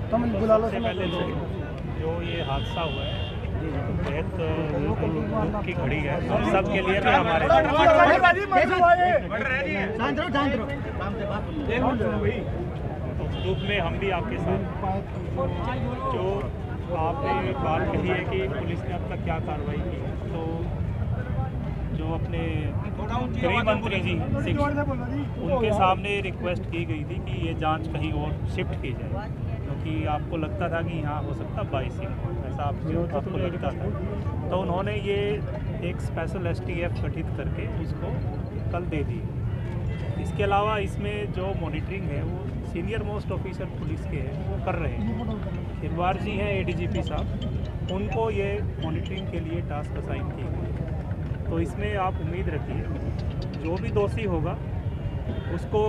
सबसे पहले जो ये हादसा हुआ है बेहद दुख की घड़ी है हम सब के लिए भी हमारे उस दुख में हम भी आपके साथ। जो आपने बात कही है कि पुलिस ने अब तक क्या कार्रवाई की है, तो जो अपने गृह मंत्री जी उनके सामने रिक्वेस्ट की गई थी कि ये जांच कहीं और शिफ्ट की जाए, क्योंकि आपको लगता था कि यहाँ हो सकता 22 ही ऐसा आपको लगता था। तो उन्होंने ये एक स्पेशल STF गठित करके उसको कल दे दी। इसके अलावा इसमें जो मॉनिटरिंग है वो सीनियर मोस्ट ऑफिसर पुलिस के हैं, वो कर रहे हैं। हिरवार जी हैं ADGP साहब, उनको ये मॉनिटरिंग के लिए टास्क असाइन की गई। तो इसमें आप उम्मीद रखिए जो भी दोषी होगा उसको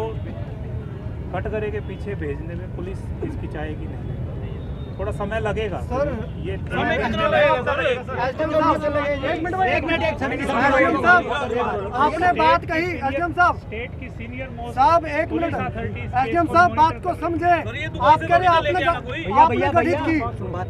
कटघरे के पीछे भेजने में पुलिस हिचकिचाएगी नहीं। थोड़ा समय लगेगा सर, ये आपने बात कही SDM साहब, स्टेट की सीनियर मोस्ट साहब एक मिनट SDM साहब बात को समझे। आप कह रहे आपने गठित की,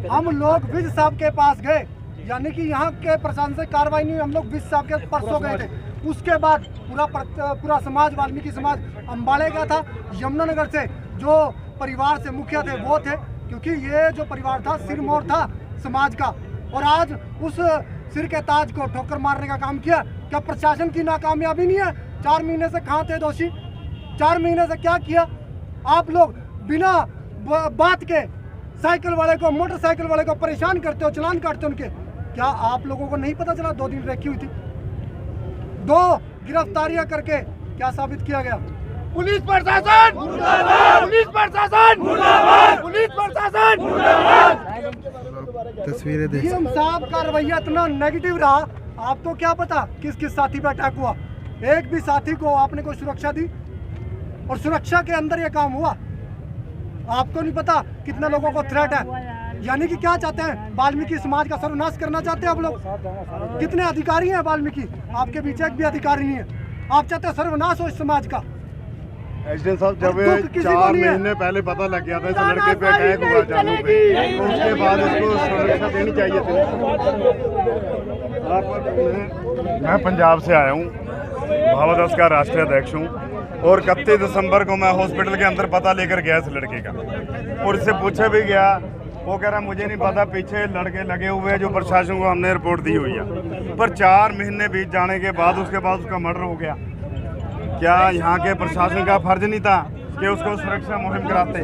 हम लोग विज साहब के पास गए, यानी कि यहाँ के प्रशासन से कार्रवाई नहीं, हम लोग विज साहब के परसों गए थे। उसके बाद पूरा समाज, वाल्मीकि समाज अम्बाड़े का था, यमुनानगर से जो परिवार से मुखिया थे वो थे, क्योंकि ये जो परिवार था सिरमौर था समाज का, और आज उस सिर के ताज को ठोकर मारने का काम किया। क्या प्रशासन की नाकामयाबी नहीं है? 4 महीने से कहाँ थे दोषी? 4 महीने से क्या किया? आप लोग बिना बात के साइकिल वाले को, मोटरसाइकिल वाले को परेशान करते हो, चलान काटते हो उनके। क्या आप लोगों को नहीं पता चला 2 दिन रेकी हुई थी? 2 गिरफ्तारियां करके क्या साबित किया गया? पुलिस प्रशासन मुर्दाबाद, पुलिस प्रशासन मुर्दाबाद, पुलिस प्रशासन मुर्दाबाद। तस्वीरें देख DM साहब का रवैया इतना नेगेटिव रहा, आपको क्या पता किस किस साथी पे अटैक हुआ? एक भी साथी को आपने कोई सुरक्षा दी? और सुरक्षा के अंदर ये काम हुआ, आपको नहीं पता कितने लोगों को थ्रेट है। यानी कि क्या चाहते हैं? वाल्मीकि समाज का सर्वनाश करना चाहते हैं आप लोग। कितने अधिकारी हैं वाल्मीकि? आपके पीछे एक भी अधिकारी नहीं है। आप चाहते हैं सर्वनाश हो इस समाज का। SDM साहब, जब 4 महीने पहले पता लग गया था इस लड़के पे अटैक हुआ जानू पे, तो उसके बाद इसको सुरक्षा देनी चाहिए थी। मैं पंजाब से आया हूँ, भावादस का राष्ट्रीय अध्यक्ष हूँ, और 31 दिसंबर को मैं हॉस्पिटल के अंदर पता लेकर गया इस लड़के का, और इससे पूछे भी गया, वो कह रहा मुझे नहीं पता, पीछे लड़के लगे हुए हैं जो प्रशासन को हमने रिपोर्ट दी हुई है। पर 4 महीने बीत जाने के बाद उसके बाद उसका मर्डर हो गया। क्या यहाँ के प्रशासन का फर्ज नहीं था कि उसको सुरक्षा मुहिम कराते?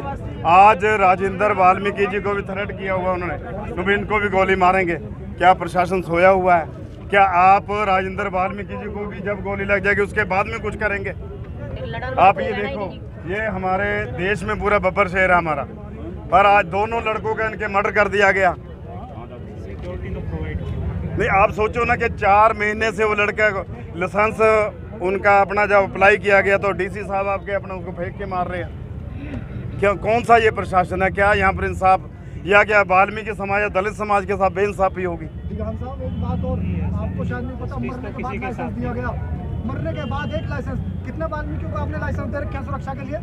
आज राजेंद्र वाल्मीकि जी को भी थ्रेट किया हुआ उन्होंने, तो इनको भी गोली मारेंगे। क्या प्रशासन सोया हुआ है? क्या आप राजेंद्र वाल्मीकि जी को भी जब गोली लग जाएगी उसके बाद में कुछ करेंगे? आप ये देखो, ये हमारे देश में पूरा बब्बर शहर है हमारा, पर आज दोनों लड़कों का इनके मर्डर कर दिया गया। नहीं, आप सोचो ना कि 4 महीने से वो लड़का लाइसेंस उनका अपना जब अप्लाई किया गया तो DC साहब आपके अपना उसको फेंक के मार रहे हैं। क्या कौन सा ये प्रशासन है? क्या यहाँ पर इंसाफ, या क्या वाल्मीकि समाज या दलित समाज के साथ बेइंसाफी होगी? साहब एक बात और, आपको शायद नहीं पता, मरने के बाद लाइसेंस दिया गया। मरने के बाद एक लाइसेंस, कितने वाल्मीकि को आपने लाइसेंस दे रखे सुरक्षा के लिए?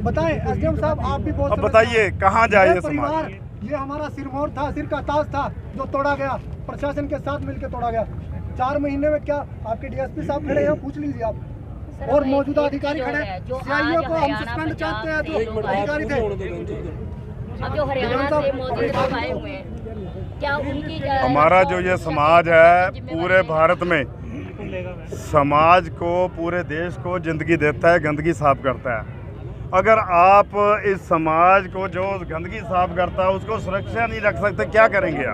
बताएं SDM साहब, आप भी बहुत बताइए कहाँ जाए ये परिवार। ये हमारा सिरमौर था, सिर का ताज था जो तोड़ा गया, प्रशासन के साथ मिलकर तोड़ा गया। 4 महीने में क्या आपके DSP साहब खड़े हैं, पूछ लीजिए आप, और मौजूदा अधिकारी खड़े हैं। CIO को हम सस्पेंड चाहते हैं जो अधिकारी थे। अब जो हरियाणा से मोदी साहब आए हुए हैं, क्या उनकी हमारा जो ये समाज है पूरे भारत में समाज को, पूरे देश को जिंदगी देता है, गंदगी साफ करता है। अगर आप इस समाज को जो गंदगी साफ करता है उसको सुरक्षा नहीं रख सकते, क्या करेंगे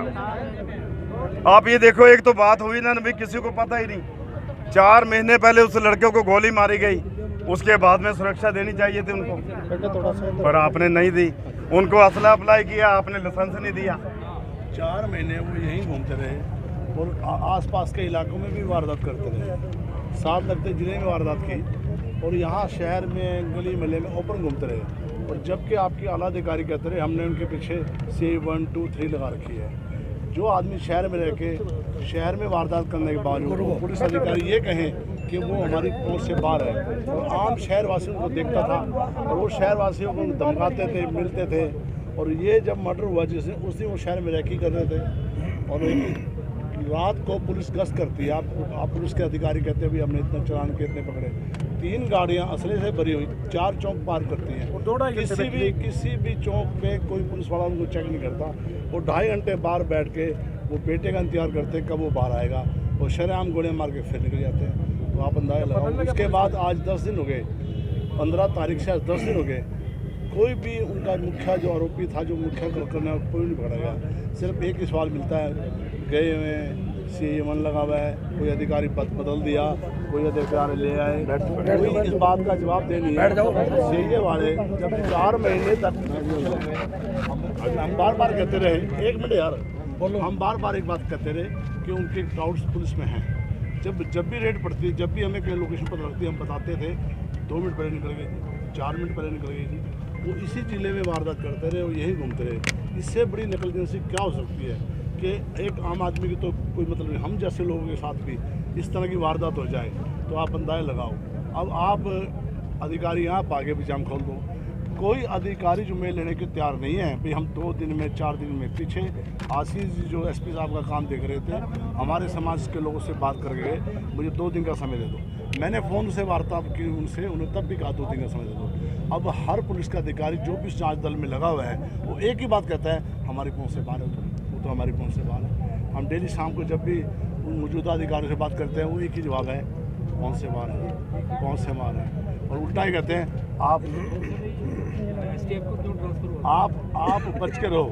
आप ये देखो, एक तो बात हुई ना भी किसी को पता ही नहीं। 4 महीने पहले उस लड़के को गोली मारी गई, उसके बाद में सुरक्षा देनी चाहिए थी उनको, पर आपने नहीं दी। उनको असला अप्लाई किया, आपने लाइसेंस नहीं दिया। 4 महीने वो यहीं घूमते रहे और आसपास के इलाकों में भी वारदात करते रहे। 7 लगते जिले में वारदात की, और यहाँ शहर में गली महल्ले में ओपन घूमते रहे। और जबकि आपकी आला अधिकारी कहते रहे हमने उनके पीछे से 1, 2, 3 लगा रखी है। जो आदमी शहर में रह के शहर में वारदात करने के बावजूद पुलिस अधिकारी ये कहें कि वो हमारी पहुंच से बाहर है, और आम शहर वासियों को देखता था और वो शहर वासियों को धमकाते थे, मिलते थे और ये जब मर्डर हुआ जिसने उस दिन वो शहर में रैकी कर रहे थे और रात को पुलिस गश्त करती है। आप पुलिस के अधिकारी कहते हैं भी हमने इतना चालान किए, इतने पकड़े। 3 गाड़ियां असले से भरी हुई 4 चौक पार करती हैं। किसी भी चौक पे कोई पुलिस वाला उनको चेक नहीं करता। वो 2.5 घंटे बाहर बैठ के वो बेटे का इंतजार करते हैं कब वो बाहर आएगा। वो शरेआम गोलियां मार के फिर निकल जाते हैं। तो आप अंदाजा लगाओ। उसके बाद आज 10 दिन हो गए, 15 तारीख से आज 10 दिन हो गए, कोई भी उनका मुख्य जो आरोपी था, जो मुख्य करने कोई नहीं पकड़ा गया। सिर्फ एक ही सवाल मिलता है, गए हुए CI मन लगा हुआ है, कोई अधिकारी पद बदल दिया, कोई अधिकारी ले आए, कोई इस बात का जवाब दे नहीं है। CI वाले जब 4 महीने तक हम बार बार कहते रहे, 1 मिनट यार, हम बार बार एक बात कहते रहे कि उनके क्राउड्स पुलिस में हैं। जब भी रेड पड़ती, जब भी हमें कहीं लोकेशन पता लगती, हम बताते थे 2 मिनट पहले निकल गई थी, 4 मिनट पहले निकल गई थी। वो इसी जिले में वारदात करते रहे और यही घूमते रहे। इससे बड़ी नकलगंसी क्या हो सकती है कि एक आम आदमी की तो कोई मतलब नहीं, हम जैसे लोगों के साथ भी इस तरह की वारदात हो जाए तो आप अंदाजा लगाओ। अब आप अधिकारी आप आगे भी जाम खोल दो, कोई अधिकारी जुम्मे लेने के तैयार नहीं है। भाई हम 2 दिन में 4 दिन में, पीछे आशीष जी जो SP साहब का काम देख रहे थे, हमारे समाज के लोगों से बात कर गए, मुझे 2 दिन का समय दे दो। मैंने फ़ोन से वार्ता की उनसे, उन्हें तब भी कहा 2 दिन का समय दे दो। अब हर पुलिस का अधिकारी जो भी जांच दल में लगा हुआ है वो एक ही बात कहता है, हमारी पहुँच से बाहर है, वो तो हमारी पहुँच से बाहर है। हम डेली शाम को जब भी मौजूदा अधिकारियों से बात करते हैं वो एक ही जवाब है, पहुँच से बाहर है, पहुँच से बाहर है। और उल्टा ही कहते हैं आप बच के रहो।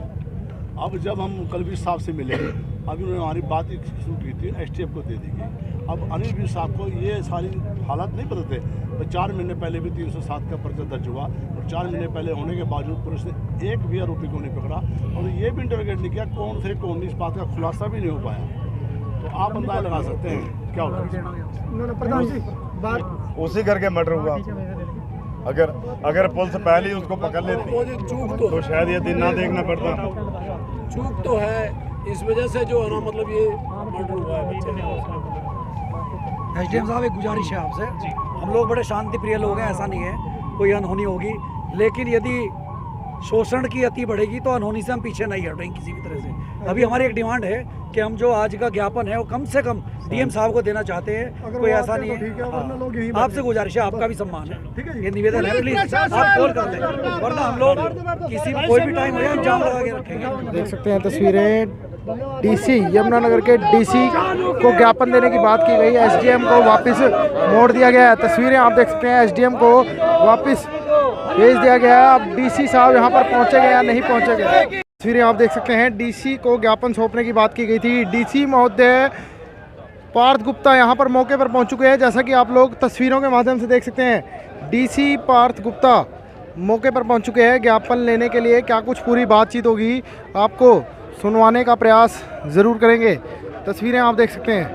अब जब हम कलवीर साहब से मिले, अभी उन्होंने हमारी बात एक शुरू की थी, STF को दे दी गई। अब अनिल भी साहब को ये सारी हालात नहीं पता थे। तो 4 महीने पहले भी 307 का पर्चा दर्ज हुआ और 4 महीने पहले होने के बावजूद पुलिस ने एक भी आरोपी को नहीं पकड़ा और ये भी इंटरोगेट नहीं किया कौन थे कौन नहीं, इस बात का खुलासा भी नहीं हो पाया। तो आप अंदाजा लगा सकते हैं क्या होगा। उसी करके मर्डर हुआ। अगर पुलिस पहले ही उसको पकड़ लेती तो शायद ये दिन ना देखना पड़ता। चूक तो है, इस वजह से जो है ना, मतलब ये मर्डर हुआ है बच्चे। SDM साहब एक गुजारिश है आपसे, हम लोग बड़े शांति प्रिय लोग हैं, ऐसा नहीं है कोई अनहोनी होगी, लेकिन यदि शोषण की अति बढ़ेगी तो अनहोनी से हम पीछे नहीं हटेंगे किसी भी तरह से। अभी हमारी एक डिमांड है कि हम जो आज का ज्ञापन है वो कम से कम DM साहब को देना चाहते हैं। कोई ऐसा नहीं है, आपसे गुजारिश है, आपका भी सम्मान है, ये निवेदन है, प्लीज आप कॉल कर लें, वरना हम लोग किसी कोई भी टाइम हो जाए जाम लगा के रखेंगे। देख सकते हैं तस्वीरें, DC यमुनानगर के DC को ज्ञापन देने की बात की गई, SDM को वापस मोड़ दिया गया है। तस्वीरें आप देख सकते हैं, SDM को वापस भेज दिया गया है। अब DC साहब यहाँ पर पहुँचे गए या नहीं पहुँचे गए। तस्वीरें आप देख सकते हैं, DC को ज्ञापन सौंपने की बात की गई थी। DC महोदय पार्थ गुप्ता यहाँ पर मौके पर पहुँच चुके हैं, जैसा कि आप लोग तस्वीरों के माध्यम से देख सकते हैं। DC पार्थ गुप्ता मौके पर पहुँच चुके हैं ज्ञापन लेने के लिए। क्या कुछ पूरी बातचीत होगी आपको सुनवाने का प्रयास ज़रूर करेंगे। तस्वीरें आप देख सकते हैं,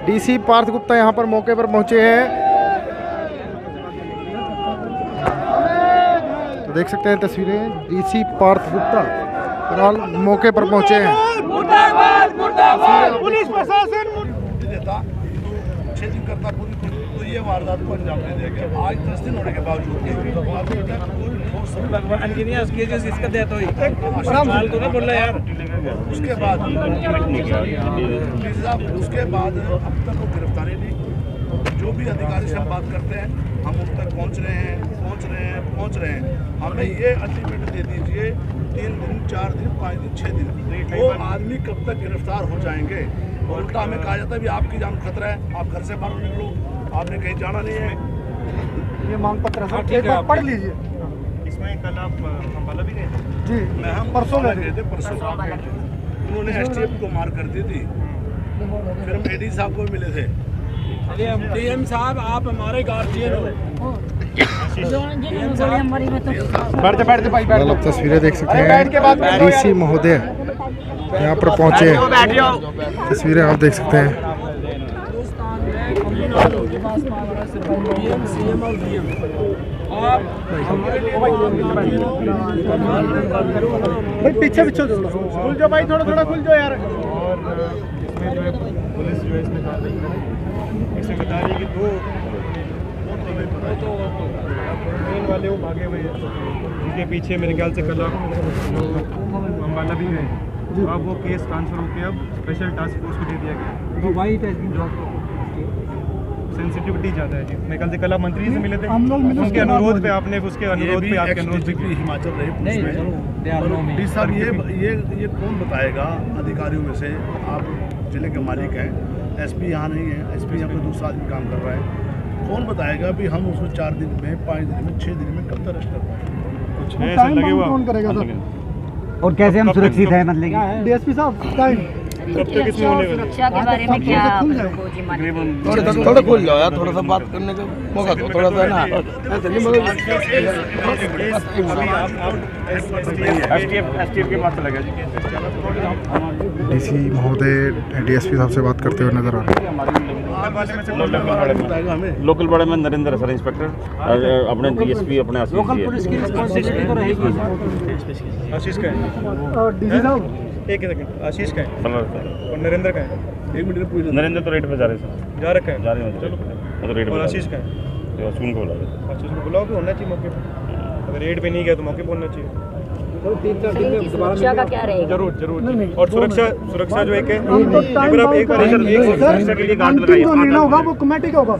DC पार्थ गुप्ता यहाँ पर मौके पर पहुँचे हैं। तो देख सकते हैं तस्वीरें, DC पार्थ गुप्ता फिलहाल मौके पर पहुँचे हैं। पुलिस प्रशासन देता 6 दिन करता पूरी तो ये वारदात को अंजाम नहीं दिया गया। आज 10 दिन होने के बावजूद उसके बाद अब तक वो गिरफ्तारी नहीं। जो भी अधिकारी से हम बात करते हैं, हम उन तक पहुंच रहे हैं। हमें ये अल्टीमेट दे दीजिए 3 दिन 4 दिन 5 दिन 6 दिन, वो आदमी कब तक गिरफ्तार हो जाएंगे। और उल्टा हमें कहा जाता है भी आपकी जान खतरा है, आप घर से बाहर निकलो, आपने कहीं जाना नहीं है। ये मांग पत्र है, पढ़ लीजिए। इसमें कल आप अम्बाला भी गए थे? जी, हम परसों गए थे। परसों उन्होंने STF को मार कर दी थी, फिर हम AD साहब को मिले थे। DM साहब आप हमारे गार्जियन हो। आप तस्वीरें देख सकते हैं, DC महोदय यहाँ पर पहुँचे हैं। तस्वीरें आप देख सकते हैं। भाई पीछे खुल जाओ भाई, थोड़ा खुल जाओ यार। और इसमें जो है पुलिस जो है इसमें इसमें बता रही है कि 2 मेन वाले वो भागे हुए हैं, उनके पीछे मेरे ख्याल से कल अम्बाला भी गए। अब वो केस ट्रांसफर होकर अब स्पेशल टास्क फोर्स को दे दिया गया। सेंसिटिविटी ज़्यादा है जी। मेरे ख्याल से कल आप मंत्री से मिले थे, उसके अनुरोध पे आपने उसके अनुरोध पे आपके अनुरोध पे हिमाचल रहे पुलिस में। सर ये कौन बताएगा अधिकारियों में से? आप जिले के मालिक हैं, एसपी यहाँ नहीं है, एसपी यहाँ पर दूसरा आदमी काम कर रहा है। कौन बताएगा भी हम उसमें 4 दिन में, 5 दिन में, 6 दिन में कब तक अरेस्ट कर पाएंगे? कुछ है ऐसा लगे हुआ कौन करेगा सर? और कैसे हम सुरक्षित हैं? मतलब डीएसपी साहब टाइम कब तक इसमें होने वाला? सुरक्षा के बारे में क्या आप लोगों को जी मालूम? थोड़ा खुल जाओ यार, थोड़ा सा बात करने का मौका दो, थोड़ा सा ना एसटीएफ के पास चला गया जी। डीसी महोदय डीएसपी साहब से बात करते हुए नजर आ रहे हैं। लोकल बड़े में नरेंद्र सर इंस्पेक्टर, अपने डीएसपी अपने लोकल पुलिस की रिस्पॉन्सिबिलिटी तो रहेगी। आशीष का है, डीसी साहब एक सेकंड, आशीष का है और नरेंद्र का है। एक मिनट पूछ नरेंद्र तो रेट पे जा रहे सर, जा रखा है, जा रहे हैं चलो। तो रेट और पे आशीष का है, सुन को बुला रहे। आशीष को बुलाओ कि होना चाहिए मौके पे। अगर रेड पे नहीं गया तो मौके पे होना चाहिए। इनकी सुरक्षा का क्या रहेगा? जरूर जरूर। और सुरक्षा जो एक है, हम तो टाइम आप एक बार सुरक्षा के लिए गार्ड अंतिम लगाइए। जो निर्णय होगा वो कमेटी का होगा।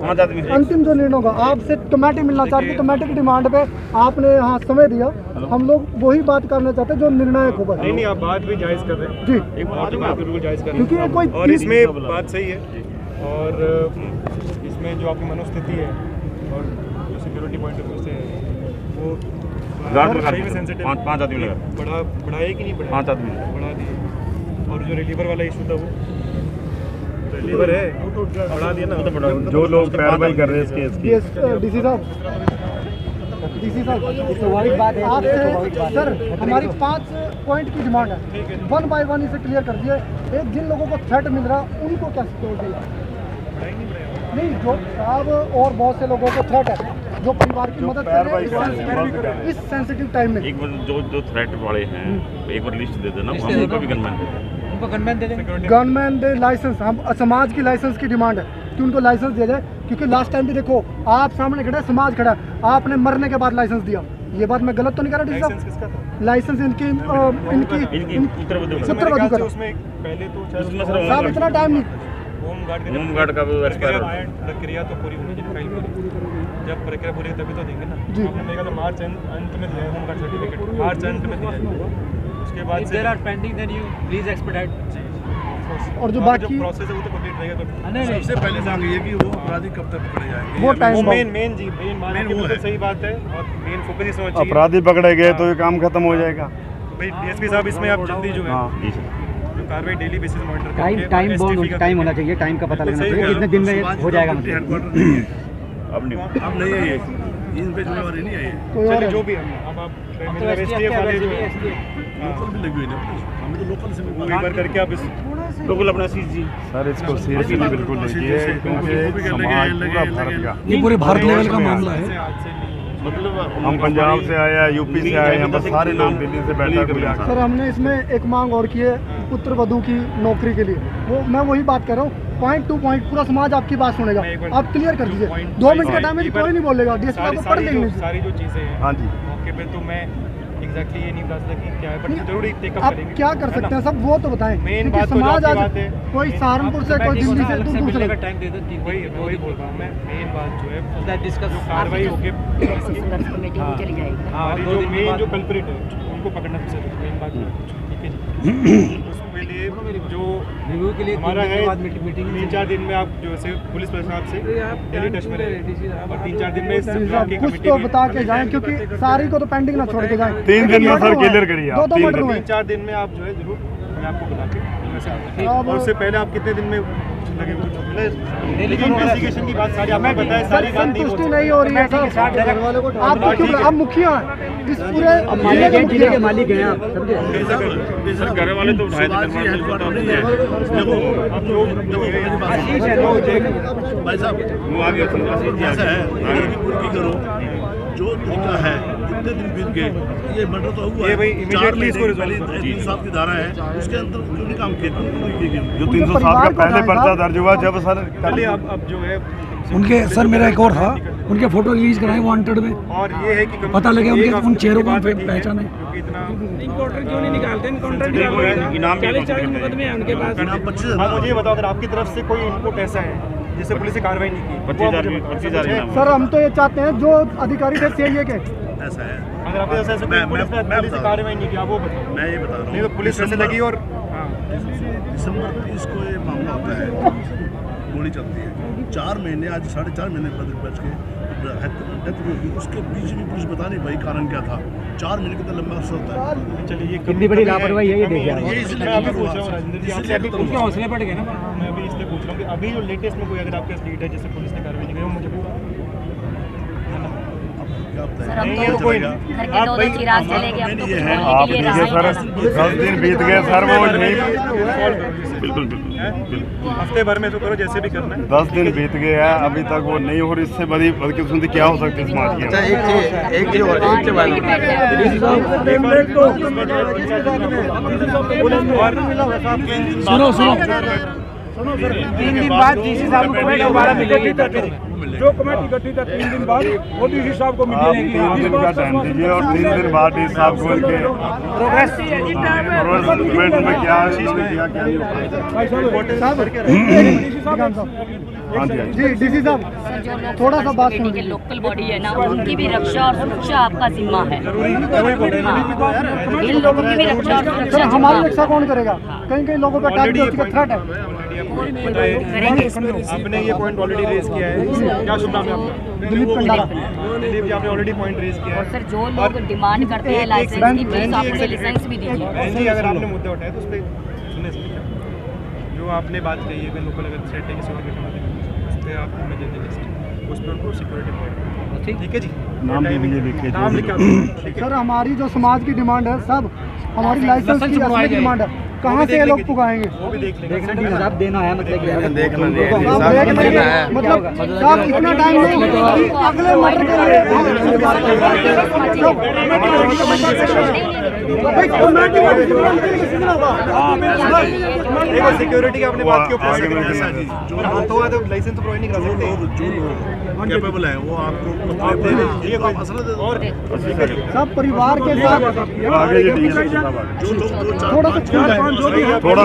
5 आदमी है। अंतिम जो निर्णय होगा, आपसे कमेटी मिलना चाहती है, कमेटी की डिमांड पे आपने यहाँ समय दिया, हम लोग वही बात करना चाहते हैं जो निर्णायक होगा। नहीं आप बात भी जायज़ कर रहे हैं जी, एक बात बिल्कुल जायज़ कर क्योंकि रहे ये कोई हैं। और इसमें बात सही है, और इसमें जो आपकी मनोस्थिति है और जो सिक्योरिटी पॉइंट ऑफ व्यू से है, वो गार्ड लगा सही में सेंसिटिव। 5 आदमी लगा, बढ़ाए कि नहीं बढ़ाए? 5 आदमी बढ़ा दिए। और जो रिलीवर वाला इशू था वो रिलीवर है, बढ़ा दिया ना। जो लोग कार्रवाई कर रहे हैं इस केस की। डीसी साहब आपसे सर हमारी 5 पॉइंट की डिमांड है, 1 बाय 1 इसे क्लियर कर दिए। एक जिन लोगों को थ्रेट मिल रहा उनको क्या सिक्योरिटी नहीं, जो साहब और बहुत से लोगों को थ्रेट है जो परिवार की मदद कर रहे हैं इस सेंसिटिव टाइम में। एक बार जो थ्रेट वाले हैं एक बार लिस्ट दे देना, हम उनको भी गनमैन दे दें। गवर्नमेंट दे लाइसेंस, हम समाज की लाइसेंस की डिमांड है कि उनको लाइसेंस दिया जाए, क्योंकि लास्ट टाइम भी देखो आप सामने खड़ा, समाज खड़ा, आपने मरने के बाद लाइसेंस दिया। ये बात मैं गलत तो नहीं कर रहा? लाइसेंस किसका था? लाइसेंस इनकी उत्तरवधु का। उसमें पहले तो साहब इतना टाइम नहीं, होमगार्ड का भी एक्सपायर प्रक्रिया तो पूरी होनी चाहिए। जब प्रक्रिया पूरी तभी तो देंगे ना। जी। आपने मेरे ख्याल से मार्च अंत में दिया है होमगार्ड सर्टिफिकेट, मार्च अंत में दिया है। उसके बाद से और जो जो बाकी प्रोसेस है वो तो कंप्लीट रहेगा। सबसे पहले बात ये कि वो अपराधी कब तक पकड़े जाएंगे? वो टाइम वो बहुत- मेन जी मेन वो वो है। सही बात है, और मेन फोकस इसमें होना चाहिए। अपराधी पकड़े गए तो ये काम खत्म हो जाएगा। भाई डीएसपी साहब इसमें आप जल्दी जो है हाँ। जो कार्रवाई डेली बेसिस मॉनिटर टाइम होना चाहिए, टाइम का पता लगना चाहिए कितने दिन में हो जाएगा। मतलब हेडक्वार्टर नहीं है, अब नहीं अब नहीं है ये, इन पे जिम्मेवारी नहीं है ये। कोई और चलिए है? जो भी हम अब आप एसटीएफ वाले जो है लोकल भी लगी हुई है, हमें तो लोकल से वो एक बार करके आप इस लोकल अपना सीज जी सर इसको सीरियसली बिल्कुल लीजिए, क्योंकि समाज पूरा भारत का, ये पूरे भारत लेवल का मामला है। आज से मतलब हम पंजाब से आए हैं, यूपी से आए हैं, बस सारे नाम दिल्ली से बैठा कोई आकर। सर हमने इसमें एक मांग और की है पुत्रवधू की नौकरी के लिए, वो मैं वही बात कर रहा हूँ, पॉइंट टू पॉइंट पूरा समाज आपकी बात सुनेगा, आप क्लियर कर दीजिए। 2 मिनट का टाइम है, कोई नहीं बोलेगा, डीएसपी आपको पढ़ लेंगे। सारी जो चीज़ें हैं हाँ जी। मौके पे तो मैं एग्जैक्टली ये नहीं बता सकता कि क्या है, बट जरूर एक टेकअप आप करेंगे। क्या कर सकते हैं सब वो तो बताएं। मेन क्योंकि बात तो समाज जो आज आपकी बात है, कोई सहारनपुर से, कोई दिल्ली से, दूर दूर से लोग- मैं वही बोल रहा हूँ। मैं मेन बात जो है जो कार्रवाई होके संघर्ष कमेटी में चली जाएगी। हमारी जो मेन जो कल्प्रिट है उनको पकड़ना सबसे मेन बात है। ठीक है जी, उसके लिए जो रिव्यू के लिए हमारा है मीटिंग 3-4 दिन में आप जो ऐसे पुलिस प्रशासन से डेली टच में रहे, और 3-4 दिन में इस कुछ ब्लॉक की कमेटी तो बता के जाएं, क्योंकि सारी को तो पेंडिंग ना छोड़ के जाएं। 3 दिन में सर क्लियर करिए आप। 2 मर्डर हुए। 3-4 दिन में आप जो है जरूर मैं आपको बुला के अब- और उससे पहले आप कितने दिन में लगे हुए? लेकिन इन्वेस्टिगेशन की बात सारी आपको बताया, सारी बात नहीं संतुष्टि हो नहीं हो रही है सर। आप तो क्यों, आप मुखिया हैं इस पूरे जिले के मालिक हैं आप, समझे? सर घर वाले तो उठाए थे हेडक्वार्टर नहीं है। देखो, भाई साहब वो आ गया ऐसा है, आगे की पूर्ति करो, जो तरीका है इतने दिन बीत गए, ये मर्डर तो हुआ ये भाई है, 4 immediately महीने इसको की resolve पहले 307 की धारा है, उसके अंदर क्यों नहीं काम किया, जो 307 का पहले पर्चा दर्ज हुआ जब सर कल अब जो है उनके सर मेरा एक और था, उनके फोटो रिलीज कराए वांटेड में, और ये है कि पता लगे उनके उन चेहरों को पहचाने। इनकाउंटर क्यों नहीं निकालते? इनकाउंटर इनाम 40 मुकदमे हैं उनके पास। आप मुझे ये बताओ, अगर आपकी तरफ से कोई इनपुट ऐसा है जिससे पुलिस ने कार्रवाई नहीं की? 25,000 सर हम तो ये चाहते हैं जो अधिकारी थे सीआईए के, ऐसा है। अगर आपके तरफ से कोई पुलिस ने कार्रवाई नहीं की, आप वो बताओ। मैं ये बता रहा हूँ, नहीं तो पुलिस वैसे लगी और दिसंबर 30 को ये मामला होता है, गोली चलती है, 4 महीने, आज 4.5 महीने बच के डेथ भी होगी, उसके बीच भी पुलिस बता नहीं भाई कारण क्या था। 4 महीने कितना लंबा अर्सा होता है। चलिए ये कितनी बड़ी लापरवाही है ये देखिए। यही इसलिए मैं अभी मैं पूछ रहा हूँ राजेंद्र जी, आपसे अभी उनके हौसले बढ़ गए ना। मैं अभी इसलिए पूछ रहा हूँ कि अभी जो लेटेस्ट में कोई अगर आपके पास लीड है जिससे पुलिस ने कार्रवाई नहीं की, वो मुझे बताओ। सर हम नहीं, ये तो कोई नहीं। घर के 2-2 चिराग चले गए, अब तो कुछ आप बोलने के लिए देखिए रहा सर, ही 10 दिन बीत गए सर, वो नहीं, बिल्कुल बिल्कुल। हफ्ते भर में तो करो जैसे भी करना है। 10 दिन बीत गए हैं अभी तक वो नहीं हो रही। इससे बड़ी बदकिस्मती क्या हो सकती है समाज की? सुनो सुनो, 3 दिन बाद डीसी साहब को कमेटी दोबारा मिलेगी, जो कमेटी गठित है 3 दिन बाद वो डीसी साहब को आप मिलेगी। 3 दिन का टाइम दीजिए और 3 दिन बाद डीसी साहब को इनके प्रोग्रेस डिपार्टमेंट में क्या चीज़ में क्या क्या नहीं हाँ जी जी डीसी साहब सर जो लोग थोड़ा सा बात सोसाइटी के लोकल बॉडी है ना, उनकी भी रक्षा और सुरक्षा आपका जिम्मा है। हाँ, इन लोगों की भी रक्षा और सर सुरक्षा हमारी जिम्मा रक्षा कौन करेगा? कहीं कहीं लोगों का अटैक भी हो चुका, थ्रेट है। करेंगे। आपने ये पॉइंट ऑलरेडी रेज किया है। क्या शुभ नाम है आपका? दिलीप पंडारा। दिलीप जी, आपने ऑलरेडी पॉइंट रेज किया और है। सर जो लोग डिमांड करते हैं लाइसेंस की, प्लीज आप उन्हें लाइसेंस भी दीजिए। बहन जी, अगर आपने मुद्दे उठाए तो उस पर सुने जो आपने बात कही है कि लोकल अगर थ्रेट है किसी और के खिलाफ, उस पर आप हमें दे दें, उस पर उनको सिक्योरिटी प्रोवाइड। ठीक है जी, नाम दीजिए, लिखिए नाम लिखा। सर हमारी जो समाज की डिमांड है सब, हमारी लाइसेंस की असली डिमांड है, कहाँ से ये लोग पुगाएंगे? वो भी देख लेंगे। हिसाब देना है मतलब आप देख लेंगे, मतलब साहब इतना टाइम नहीं कि अगले मर्डर के देखो सिक्योरिटी की आपने बात क्यों प्रोवाइड आगे करी? में जो लाइसेंस तो प्रोवाइड नहीं करा सकते। कैपेबल है वो आपको दे दीजिए, आप असला दे दो। और सब परिवार के साथ आगे जी डीसी साहब आगे। जो लोग जो चार थोड़ा सा छूट जाए, थोड़ा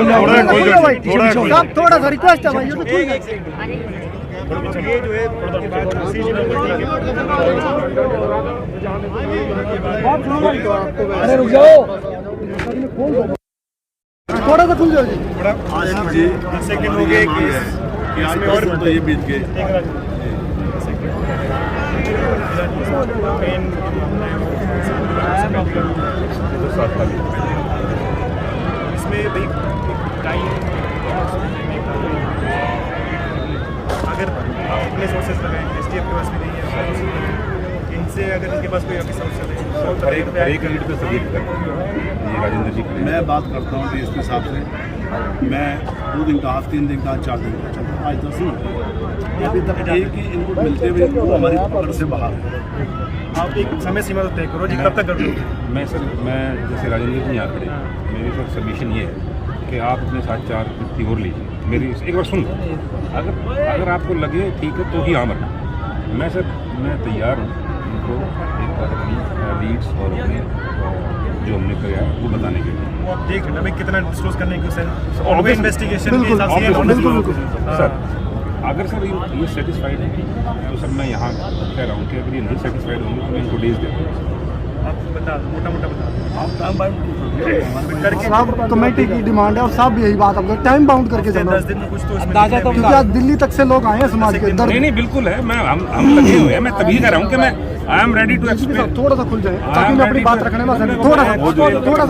भाई, थोड़ा थोड़ा सा रिक्वेस्ट है भाई, ये तो छूट जाए। ये जो है के बाद अरे रुक जाओ, थोड़ा सा खुल जाओ जी। आसिफ जी सेकंड हो गए कि आज और तो ये बीत गए। इसमें भाई टाइम अगर अपने सोर्सेज लगाएं, एसटीएफ के पास भी नहीं है, इनसे अगर इनके पास कोई आपकी सोर्सेज है मैं बात करता हूँ डीएसपी साहब से, मैं 2 दिन का, 3 दिन का, 4 दिन का चलता, आज 10 दिन अभी तक एक ही इनपुट मिलते हुए वो हमारी पकड़ से बाहर है। आप एक समय सीमा तय करो जी, कब तक कर दो? मैं सर, मैं जैसे राजेंद्र जी यहाँ खड़े, मेरी सर सबमिशन ये है कि आप अपने साथ 4 व्यक्ति और लीजिए। मेरी एक बार सुन, अगर आपको लगे ठीक है तो ही हाँ मरना। मैं सर मैं तैयार हूँ उनको एक बार अपनी लीड्स और अपने जो हमने किया है वो बताने के लिए। आप देख लेना भाई कितना डिस्क्लोज करने की ऑलवेज इन्वेस्टिगेशन के हिसाब से। सर अगर सर ये सेटिस्फाइड है तो सर मैं यहाँ कह रहा हूँ कि अगर ये नहीं सेटिस्फाइड होंगे तो मैं इनको डेज देता हूँ। आप बता मोटा बता आप टाइम बाउंड करके सब कमेटी की डिमांड है और सब यही बात हम टाइम बाउंड करके चलो, 10 दिन में कुछ तो अंदाजा तो क्योंकि आज दिल्ली तक से लोग आए हैं समाज के दर्द। नहीं बिल्कुल है, मैं हम लगे हुए हैं। मैं तभी कह रहा हूँ कि मैं I am ready to explain. थोड़ा सा खुल जाए ताकि मैं अपनी बात रखने में आसानी, थोड़ा सा खुल जाए, थोड़ा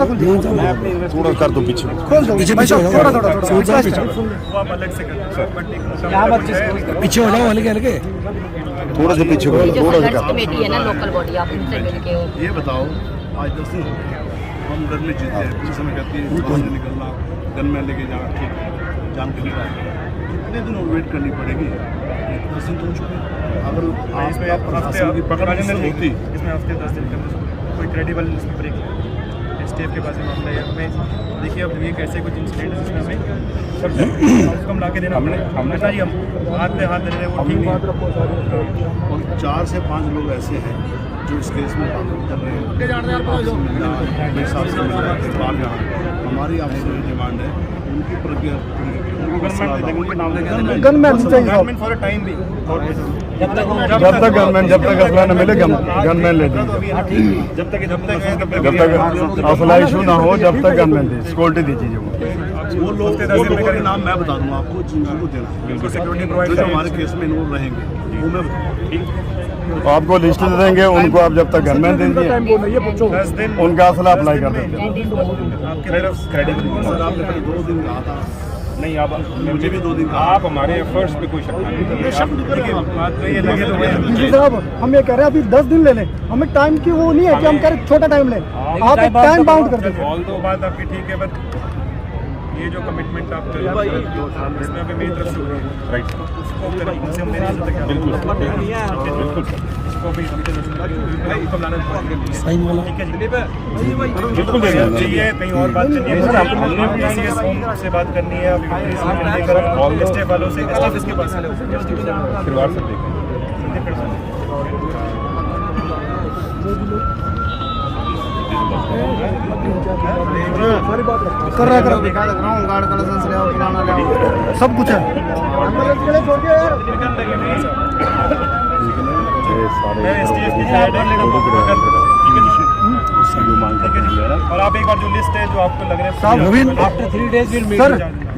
कर दो पीछे। खोल दो भाई साहब, थोड़ा वो आप अलग से कर पीछे हो जाओ, हल्के हल्के। थोड़ा सा पीछे ये जो संघर्ष कमेटी है ना लोकल बॉडी, आप उनसे मिलके ये बताओ आज 10 दिन हो गए, हम डर में जीते हैं, पुलिस हमें कहती है बाहर नहीं निकलना, गन में लेके जाना, ठीक जान के लिए कितने दिन और वेट करनी पड़ेगी? 10 दिन तो हो चुके हैं। अगर इसमें प्रशासन की पकड़ होती इसमें हफ्ते 10 दिन के अंदर कोई क्रेडिबल इसमें ब्रेक है एसटीएफ के पास में मामला है हमें देखिए अब ये कैसे कुछ इंसिडेंट जिसमें हमें सब आउटकम ला के देना हमने कहा जी हम हाथ पे हाथ दे रहे हैं वो ठीक नहीं। और 4 से 5 लोग ऐसे हैं जो इस केस में काम कर रहे हैं मेरे हिसाब से मिल रहा है बाहर यहाँ हमारी आपसे डिमांड है उनकी प्रक्रिया गनमैन चाहिए फॉर अ टाइम भी जब तक असला न मिले गनमैन ले दीजिए जब तक असला इशू ना हो जब तक गनमैन दीजिए सिक्योरिटी दीजिए वो लोगों के नाम मैं बता दूंगा आपको जिनको देना सिक्योरिटी प्रोवाइड जो हमारे केस में इन्वॉल्व रहेंगे वो मैं आपको लिस्ट दे देंगे उनको आप जब तक गनमैन दे दीजिए उनका असला अप्लाई कर देंगे सर आपने पहले 2 दिन कहा था नहीं आप मुझे भी 2 दिन कहा आप हमारे एफर्ट्स पे कोई शक नहीं बात तो ये लगे तो जी साहब हम ये कह रहे हैं अभी 10 दिन ले लें हमें टाइम की वो नहीं है कि हम कह रहे छोटा टाइम लें आप एक टाइम बाउंड कर दीजिए ऑल तो बात आपकी ठीक है बट ये जो कमिटमेंट आप कर रहे हैं इसमें अभी मेरी तरफ से हो रही है राइट उसको तरीके से हम दे नहीं सकते बिल्कुल उसको भी हुक्म लाना ठीक है जी बिल्कुल दे देंगे। चाहिए कहीं और बात करनी है हमने PCS होम से बात करनी है अभी पुलिस में मिलने कर स्टेफ वालों से स्टेफ इसके पास है फिर से देखें कर रहा गार्ड का लाइसेंस ले आओ पुराना ले आओ सब कुछ है मैं STF की साइड और आप एक बार जो लिस्ट है जो आपको लग रहा है आफ्टर 3 डेज सर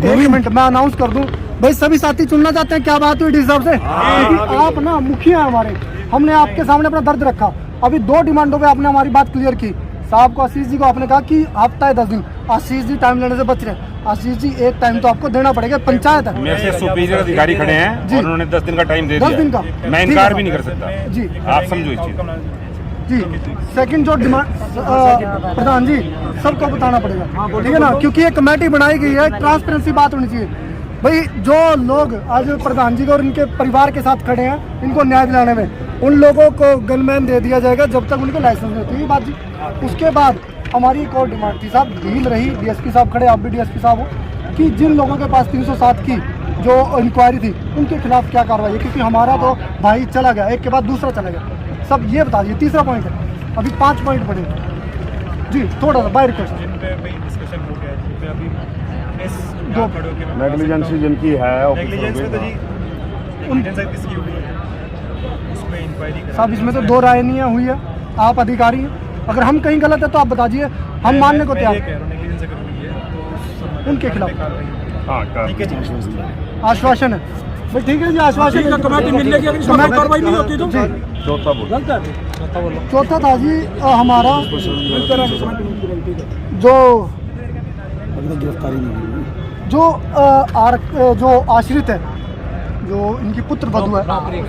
1 मिनट मैं अनाउंस कर दूं भाई सभी साथी चुनना चाहते हैं क्या बात हुई डी साहब से क्योंकि आप ना मुखिया हैं हमारे हमने आपके सामने अपना दर्द रखा अभी 2 डिमांडों पे आपने हमारी बात क्लियर की साहब को आशीष जी को आपने कहा कि हफ्ता है 10 दिन आशीष जी टाइम लेने से बच रहे हैं आशीष जी एक टाइम तो आपको देना पड़ेगा पंचायत है मेरे से सुपीरियर अधिकारी खड़े हैं और उन्होंने 10 दिन का टाइम दे 10 दिया दिन का मैं इनकार भी नहीं कर सकता जी आप समझो इस चीज जी सेकंड जो डिमांड प्रधान जी सबको बताना पड़ेगा ठीक है ना क्योंकि ये कमेटी बनाई गई है ट्रांसपेरेंसी बात होनी चाहिए भाई जो लोग आज प्रधान जी को और इनके परिवार के साथ खड़े हैं इनको न्याय दिलाने में उन लोगों को गनमैन दे दिया जाएगा जब तक उनके लाइसेंस नहीं होती बात जी उसके बाद हमारी एक और डिमांड थी साहब डील रही डीएसपी साहब खड़े आप भी डीएसपी साहब हो कि जिन लोगों के पास 307 की जो इंक्वायरी थी उनके खिलाफ क्या कार्रवाई है क्योंकि हमारा तो भाई चला गया एक के बाद दूसरा चला गया सब ये बता दीजिए तीसरा पॉइंट है अभी 5 पॉइंट पड़े जी थोड़ा सा बाय रिक्वेस्ट जिन पे भाई डिस्कशन हो गया है जिन पे अभी केस दो खड़े होके नेग्लिजेंसी जिनकी है नेग्लिजेंस में तो जी नेग्लिजेंस किसकी हुई है उसमें इंक्वायरी साहब इसमें तो 2 राय नहीं हुई है आप अधिकारी हैं अगर हम कहीं गलत है तो आप बता दीजिए हम मानने को तैयार हैं नेग्लिजेंस अगर हुई है तो उनके खिलाफ हाँ ठीक है जी आश्वासन है भाई ठीक है जी आश्वासन है कमेटी मिलने की अगर कार्रवाई नहीं होती तो जी चौथा बोल चौथा था जी हमारा जो जो आश्रित है जो इनकी पुत्र वधू है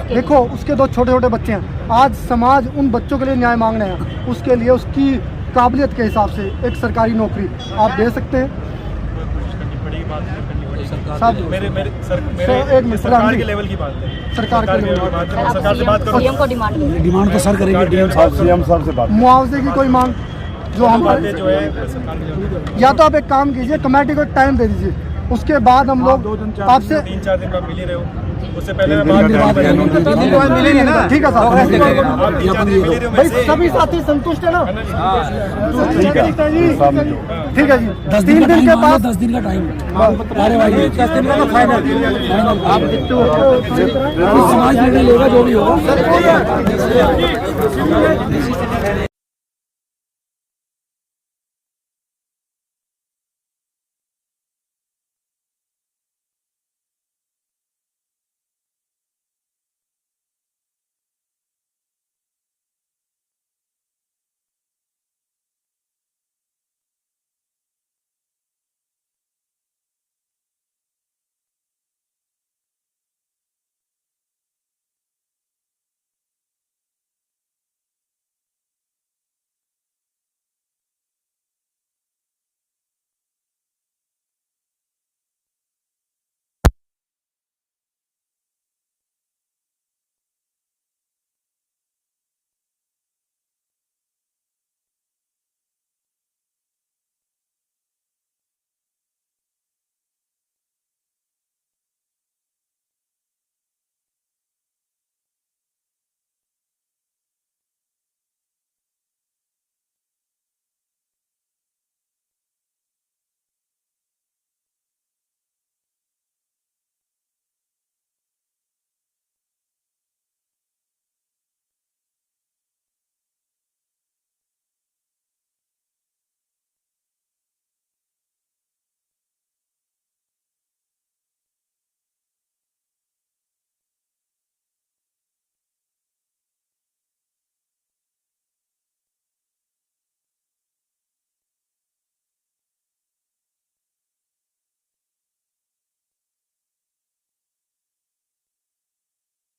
देखो उसके 2 छोटे छोटे बच्चे हैं आज समाज उन बच्चों के लिए न्याय मांग रहे हैं उसके लिए उसकी काबिलियत के हिसाब से एक सरकारी नौकरी आप दे सकते हैं साहब एक मिनट सरकार के लेवल की बात है सरकार के लेवल की बात है सरकार से बात करो सीएम को डिमांड डिमांड तो सर करेंगे डीएम साहब सीएम साहब से बात मुआवजे की कोई मांग जो हम बातें जो है सरकार के लेवल या तो आप एक काम कीजिए कमेटी को टाइम दे दीजिए उसके बाद हम लोग आपसे 3-4 दिन बाद मिल ही रहे हो उससे पहले मैं ठीक है साहब भाई सभी साथी संतुष्ट है ना ठीक है जी 10 दिन के बाद 10 दिन का टाइम कार्यवाही 10 दिन का फाइनल समाज निर्णय लेगा जो भी होगा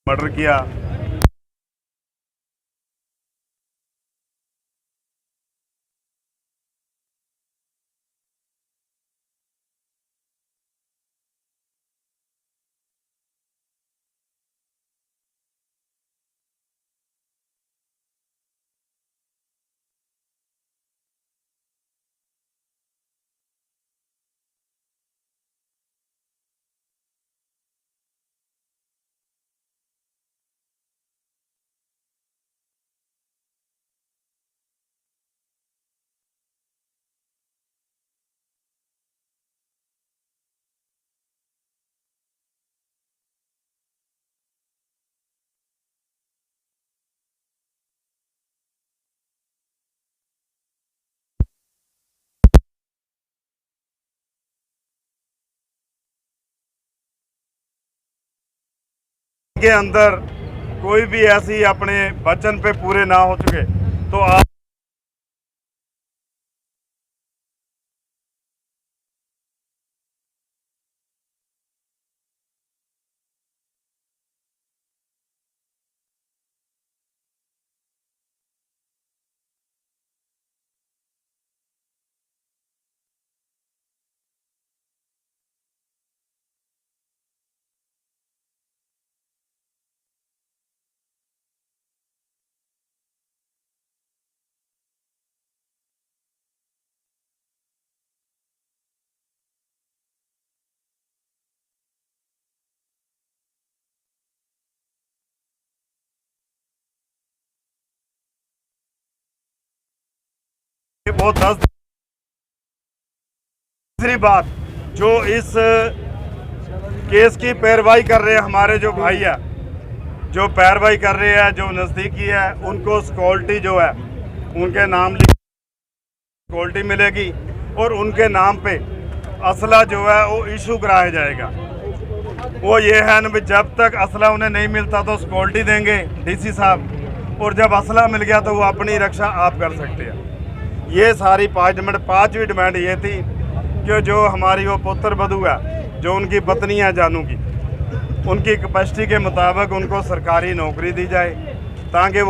मर्डर किया। के अंदर कोई भी ऐसी अपने वचन पे पूरे ना हो चुके तो आप बहुत तीसरी बात जो इस केस की पैरवाई कर रहे हैं हमारे जो भाई है जो पैरवाई कर रहे हैं जो नज़दीकी है उनको सिक्योरिटी जो है उनके नाम सिक्योरिटी मिलेगी और उनके नाम पे असला जो है वो इशू कराया जाएगा। वो ये है ना जब तक असला उन्हें नहीं मिलता तो सिक्योरिटी देंगे डीसी साहब और जब असला मिल गया तो वो अपनी रक्षा आप कर सकते हैं। ये सारी पांचवी डिमांड ये थी कि जो हमारी वो पुत्र वधू है जो उनकी पत्नी है जानू की उनकी कैपेसिटी के मुताबिक उनको सरकारी नौकरी दी जाए ताकि वो